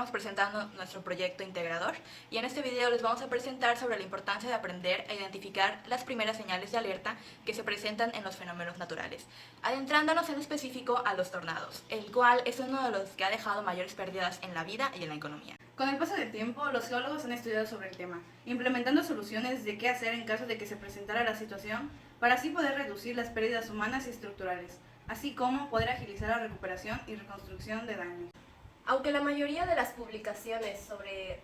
estamos presentando nuestro proyecto integrador y en este video les vamos a presentar sobre la importancia de aprender a identificar las primeras señales de alerta que se presentan en los fenómenos naturales, adentrándonos en específico a los tornados, el cual es uno de los que ha dejado mayores pérdidas en la vida y en la economía. Con el paso del tiempo, los geólogos han estudiado sobre el tema, implementando soluciones de qué hacer en caso de que se presentara la situación, para así poder reducir las pérdidas humanas y estructurales, así como poder agilizar la recuperación y reconstrucción de daños. Aunque la mayoría de las publicaciones sobre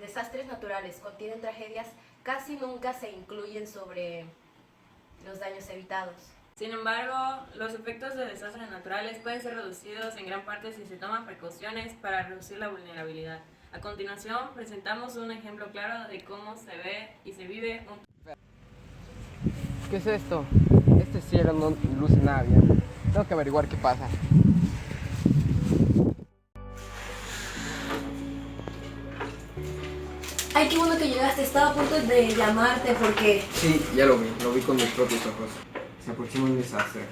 desastres naturales contienen tragedias, casi nunca se incluyen sobre los daños evitados. Sin embargo, los efectos de desastres naturales pueden ser reducidos en gran parte si se toman precauciones para reducir la vulnerabilidad. A continuación, presentamos un ejemplo claro de cómo se ve y se vive un... ¿Qué es esto? Este cielo no luce nada bien. Tengo que averiguar qué pasa. Ay, qué bueno que llegaste, estaba a punto de llamarte porque... Sí, ya lo vi con mis propios ojos. Se aproxima un desastre.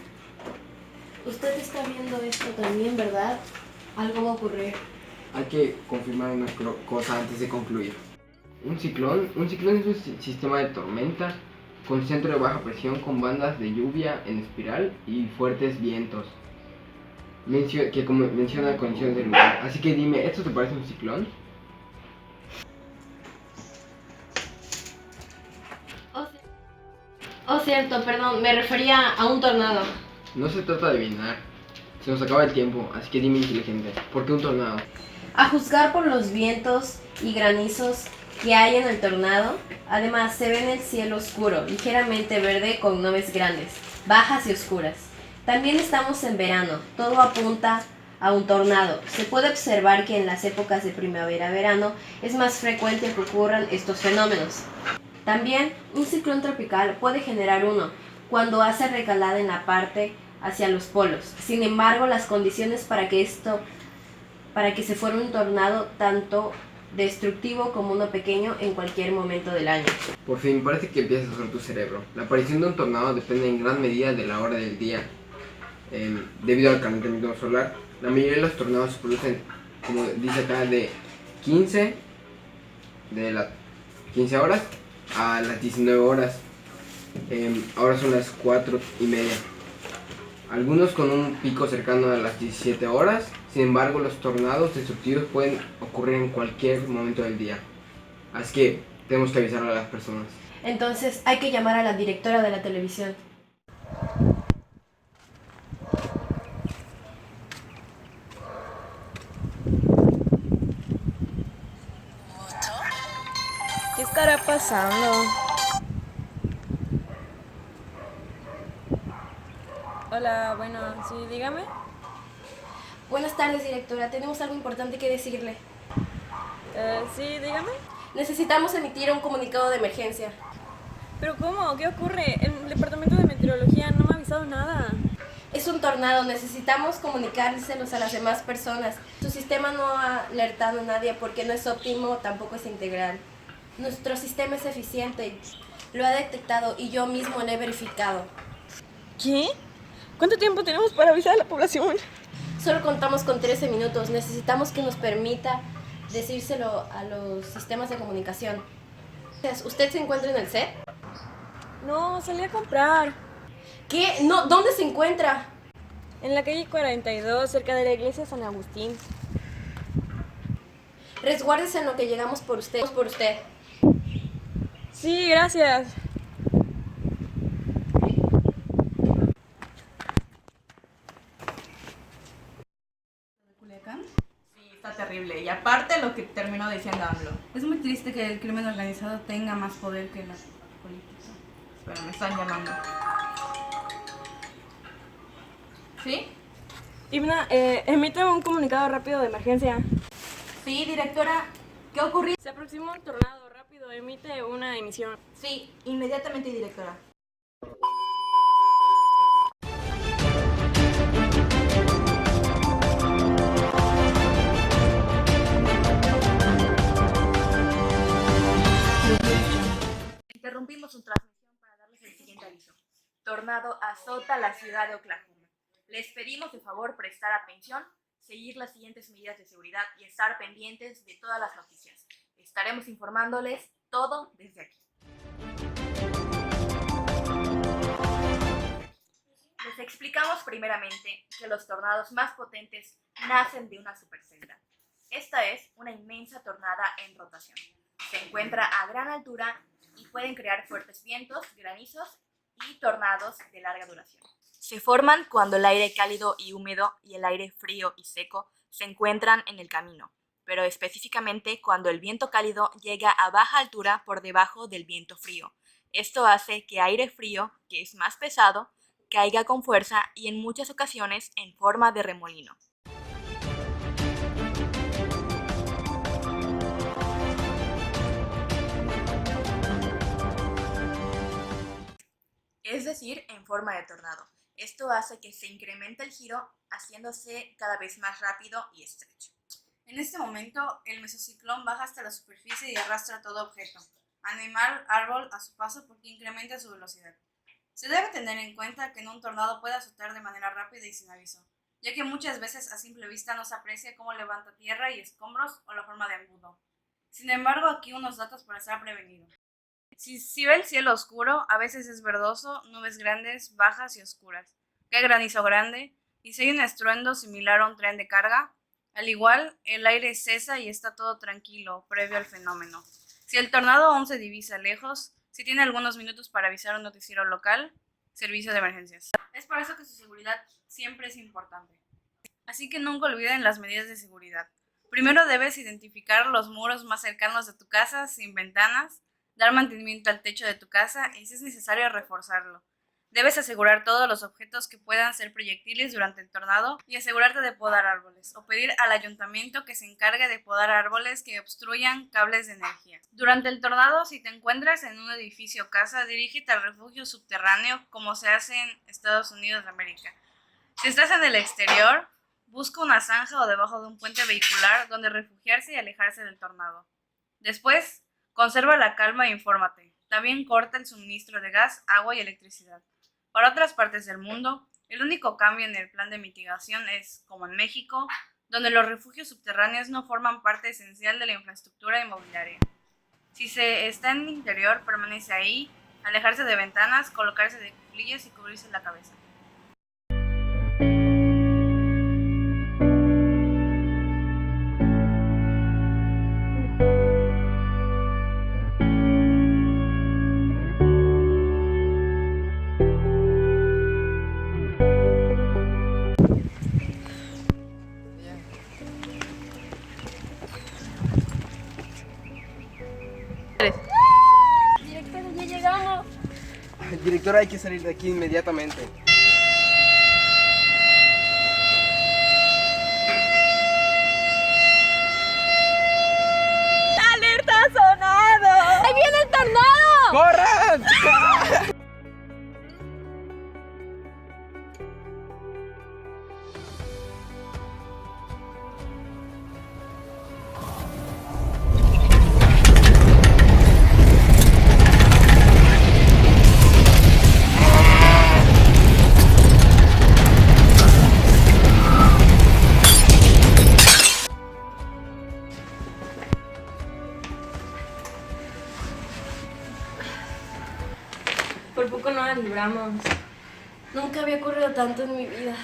Usted está viendo esto también, ¿verdad? Algo va a ocurrir. Hay que confirmar una cosa antes de concluir. Un ciclón es un sistema de tormenta con centro de baja presión con bandas de lluvia en espiral y fuertes vientos. Que menciona condiciones del lugar. Así que dime, ¿esto te parece un ciclón? Oh, cierto, perdón, me refería a un tornado. No se trata de adivinar. Se nos acaba el tiempo, así que dime inteligente. ¿Por qué un tornado? A juzgar por los vientos y granizos que hay en el tornado, además se ve en el cielo oscuro, ligeramente verde con nubes grandes, bajas y oscuras. También estamos en verano, todo apunta a un tornado. Se puede observar que en las épocas de primavera-verano es más frecuente que ocurran estos fenómenos. También un ciclón tropical puede generar uno cuando hace recalada en la parte hacia los polos. Sin embargo, las condiciones para que se forme un tornado tanto destructivo como uno pequeño en cualquier momento del año. Por fin, parece que empieza a usar tu cerebro. La aparición de un tornado depende en gran medida de la hora del día. Debido al calentamiento solar, la mayoría de los tornados se producen, como dice acá, de 15 horas a las 19 horas. Ahora son las 4:30. Algunos con un pico cercano a las 17 horas. Sin embargo, los tornados destructivos pueden ocurrir en cualquier momento del día. Así que tenemos que avisar a las personas. Entonces hay que llamar a la directora de la televisión. ¿Qué estará pasando? Hola, bueno, sí, dígame. Buenas tardes, directora. Tenemos algo importante que decirle. Sí, dígame. Necesitamos emitir un comunicado de emergencia. ¿Pero cómo? ¿Qué ocurre? El departamento de meteorología no me ha avisado nada. Es un tornado, necesitamos comunicárselos a las demás personas. Su sistema no ha alertado a nadie porque no es óptimo, tampoco es integral. Nuestro sistema es eficiente, lo ha detectado y yo mismo lo he verificado. ¿Qué? ¿Cuánto tiempo tenemos para avisar a la población? Solo contamos con 13 minutos, necesitamos que nos permita decírselo a los sistemas de comunicación. ¿Usted se encuentra en el set? No, salí a comprar. ¿Qué? No, ¿dónde se encuentra? En la calle 42, cerca de la iglesia de San Agustín. Resguárdese en lo que llegamos por usted. Sí, gracias. ¿Culiacán? Sí, está terrible. Y aparte lo que terminó diciendo AMLO. Es muy triste que el crimen organizado tenga más poder que la política. Espera, me están llamando. ¿Sí? Ibna, emite un comunicado rápido de emergencia. Sí, directora. ¿Qué ocurrió? Se aproxima un tornado rápido, emite una emisión. Sí, inmediatamente, directora. Interrumpimos su transmisión para darles el siguiente aviso. Tornado azota la ciudad de Oklahoma. Les pedimos de favor prestar atención seguir las siguientes medidas de seguridad y estar pendientes de todas las noticias. Estaremos informándoles todo desde aquí. Les explicamos primeramente que los tornados más potentes nacen de una supercelda. Esta es una inmensa tornada en rotación. Se encuentra a gran altura y pueden crear fuertes vientos, granizos y tornados de larga duración. Se forman cuando el aire cálido y húmedo y el aire frío y seco se encuentran en el camino, pero específicamente cuando el viento cálido llega a baja altura por debajo del viento frío. Esto hace que aire frío, que es más pesado, caiga con fuerza y en muchas ocasiones en forma de remolino. Es decir, en forma de tornado. Esto hace que se incremente el giro, haciéndose cada vez más rápido y estrecho. En este momento, el mesociclón baja hasta la superficie y arrastra todo objeto, animal, árbol, a su paso porque incrementa su velocidad. Se debe tener en cuenta que en un tornado puede azotar de manera rápida y sin aviso, ya que muchas veces a simple vista no se aprecia cómo levanta tierra y escombros o la forma de embudo. Sin embargo, aquí unos datos para estar prevenido. Si ve el cielo oscuro, a veces es verdoso, nubes grandes, bajas y oscuras. Cae granizo grande, y si hay un estruendo similar a un tren de carga, al igual, el aire cesa y está todo tranquilo, previo al fenómeno. Si el tornado aún se divisa lejos, si tiene algunos minutos para avisar un noticiero local, servicio de emergencias. Es por eso que su seguridad siempre es importante. Así que nunca olviden las medidas de seguridad. Primero debes identificar los muros más cercanos de tu casa, sin ventanas, dar mantenimiento al techo de tu casa y si es necesario reforzarlo. Debes asegurar todos los objetos que puedan ser proyectiles durante el tornado y asegurarte de podar árboles o pedir al ayuntamiento que se encargue de podar árboles que obstruyan cables de energía. Durante el tornado, si te encuentras en un edificio o casa, dirígete al refugio subterráneo como se hace en Estados Unidos de América. Si estás en el exterior, busca una zanja o debajo de un puente vehicular donde refugiarse y alejarse del tornado. Después, conserva la calma e infórmate. También corta el suministro de gas, agua y electricidad. Para otras partes del mundo, el único cambio en el plan de mitigación es, como en México, donde los refugios subterráneos no forman parte esencial de la infraestructura inmobiliaria. Si se está en el interior, permanece ahí, alejarse de ventanas, colocarse de cuclillas y cubrirse la cabeza. Director, ya llegamos. Director, hay que salir de aquí inmediatamente. ¡Alerta sonado! ¡Ahí viene el tornado! ¡Corran! Por poco no la libramos. Nunca había ocurrido tanto en mi vida.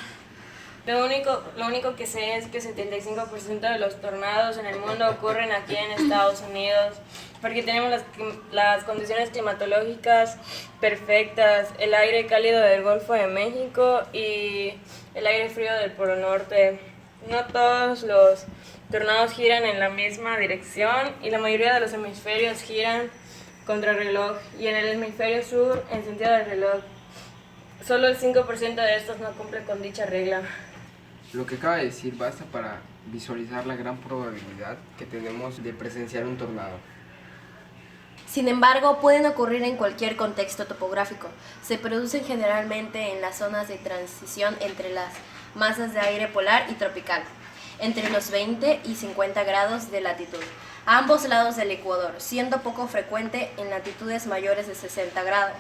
Lo único que sé es que 75% de los tornados en el mundo ocurren aquí en Estados Unidos, porque tenemos las condiciones climatológicas perfectas, el aire cálido del Golfo de México y el aire frío del Polo Norte. No todos los tornados giran en la misma dirección y la mayoría de los hemisferios giran contrarreloj y en el hemisferio sur en sentido del reloj. Solo el 5% de estos no cumple con dicha regla. Lo que acaba de decir basta para visualizar la gran probabilidad que tenemos de presenciar un tornado. Sin embargo, pueden ocurrir en cualquier contexto topográfico. Se producen generalmente en las zonas de transición entre las masas de aire polar y tropical, entre los 20 y 50 grados de latitud, a ambos lados del ecuador, siendo poco frecuente en latitudes mayores de 60 grados,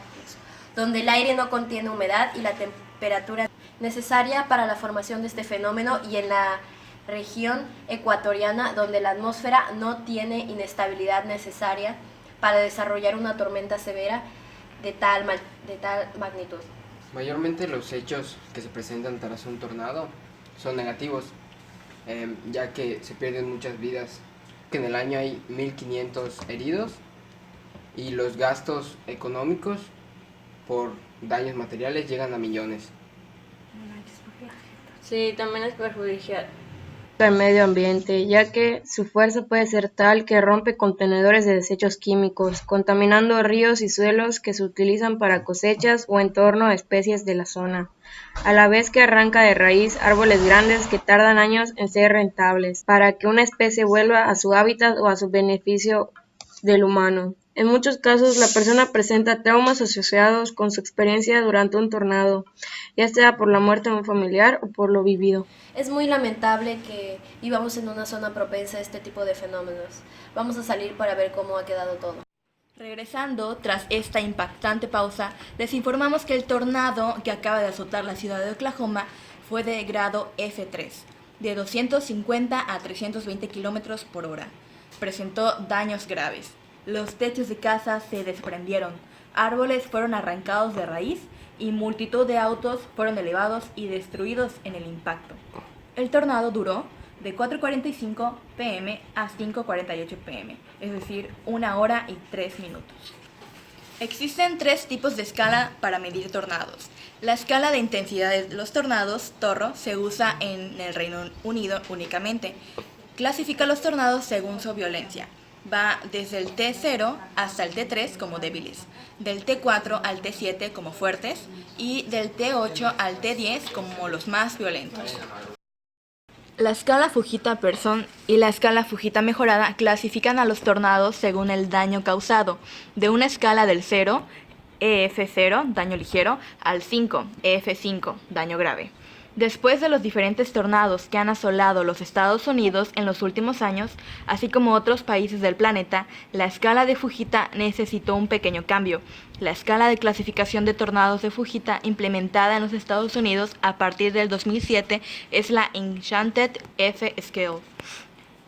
donde el aire no contiene humedad y la temperatura necesaria para la formación de este fenómeno, y en la región ecuatoriana donde la atmósfera no tiene inestabilidad necesaria para desarrollar una tormenta severa de tal magnitud. Mayormente los hechos que se presentan tras un tornado son negativos, ya que se pierden muchas vidas, que en el año hay 1.500 heridos y los gastos económicos por daños materiales llegan a millones. Sí, también es perjudicial al medio ambiente, ya que su fuerza puede ser tal que rompe contenedores de desechos químicos, contaminando ríos y suelos que se utilizan para cosechas o en torno a especies de la zona, a la vez que arranca de raíz árboles grandes que tardan años en ser rentables, para que una especie vuelva a su hábitat o a su beneficio del humano. En muchos casos, la persona presenta traumas asociados con su experiencia durante un tornado, ya sea por la muerte de un familiar o por lo vivido. Es muy lamentable que vivamos en una zona propensa a este tipo de fenómenos. Vamos a salir para ver cómo ha quedado todo. Regresando, tras esta impactante pausa, les informamos que el tornado que acaba de azotar la ciudad de Oklahoma fue de grado F3, de 250 a 320 kilómetros por hora. Presentó daños graves. Los techos de casas se desprendieron, árboles fueron arrancados de raíz y multitud de autos fueron elevados y destruidos en el impacto. El tornado duró de 4:45 p.m. a 5:48 p.m., es decir, 1 hora y 3 minutos. Existen 3 tipos de escala para medir tornados. La escala de intensidad de los tornados, Torro, se usa en el Reino Unido únicamente. Clasifica los tornados según su violencia. Va desde el T0 hasta el T3 como débiles, del T4 al T7 como fuertes y del T8 al T10 como los más violentos. La escala Fujita-Person y la escala Fujita mejorada clasifican a los tornados según el daño causado, de una escala del 0, EF0, daño ligero, al 5, EF5, daño grave. Después de los diferentes tornados que han asolado los Estados Unidos en los últimos años, así como otros países del planeta, la escala de Fujita necesitó un pequeño cambio. La escala de clasificación de tornados de Fujita implementada en los Estados Unidos a partir del 2007 es la Enchanted F Scale.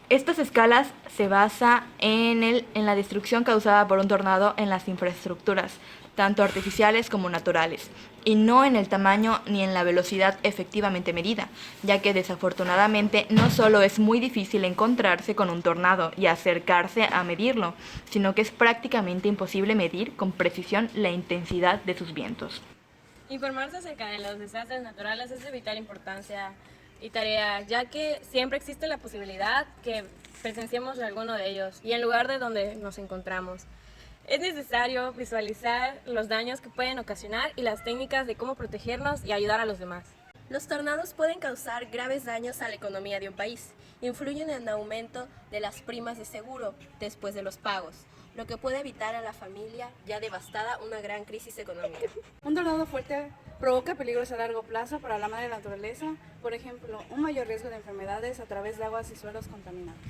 Estas escalas se basan en la destrucción causada por un tornado en las infraestructuras, tanto artificiales como naturales, y no en el tamaño ni en la velocidad efectivamente medida, ya que desafortunadamente no solo es muy difícil encontrarse con un tornado y acercarse a medirlo, sino que es prácticamente imposible medir con precisión la intensidad de sus vientos. Informarse acerca de los desastres naturales es de vital importancia y tarea, ya que siempre existe la posibilidad que presenciemos alguno de ellos y en lugar de donde nos encontramos. Es necesario visualizar los daños que pueden ocasionar y las técnicas de cómo protegernos y ayudar a los demás. Los tornados pueden causar graves daños a la economía de un país. Influyen en el aumento de las primas de seguro después de los pagos, lo que puede evitar a la familia ya devastada una gran crisis económica. Un tornado fuerte provoca peligros a largo plazo para la madre naturaleza, por ejemplo, un mayor riesgo de enfermedades a través de aguas y suelos contaminados.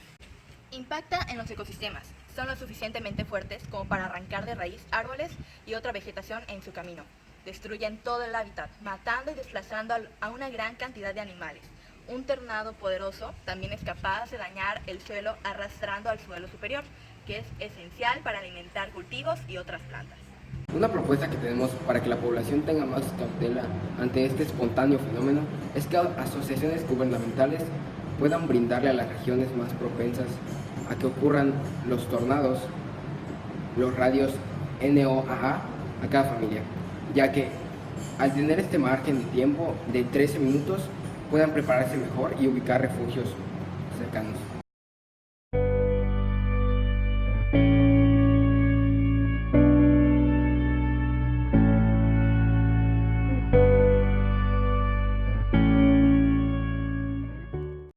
Impacta en los ecosistemas. Son lo suficientemente fuertes como para arrancar de raíz árboles y otra vegetación en su camino. Destruyen todo el hábitat, matando y desplazando a una gran cantidad de animales. Un tornado poderoso también es capaz de dañar el suelo arrastrando al suelo superior, que es esencial para alimentar cultivos y otras plantas. Una propuesta que tenemos para que la población tenga más cautela ante este espontáneo fenómeno es que asociaciones gubernamentales puedan brindarle a las regiones más propensas a que ocurran los tornados los radios NOAA a cada familia, ya que al tener este margen de tiempo de 13 minutos puedan prepararse mejor y ubicar refugios cercanos.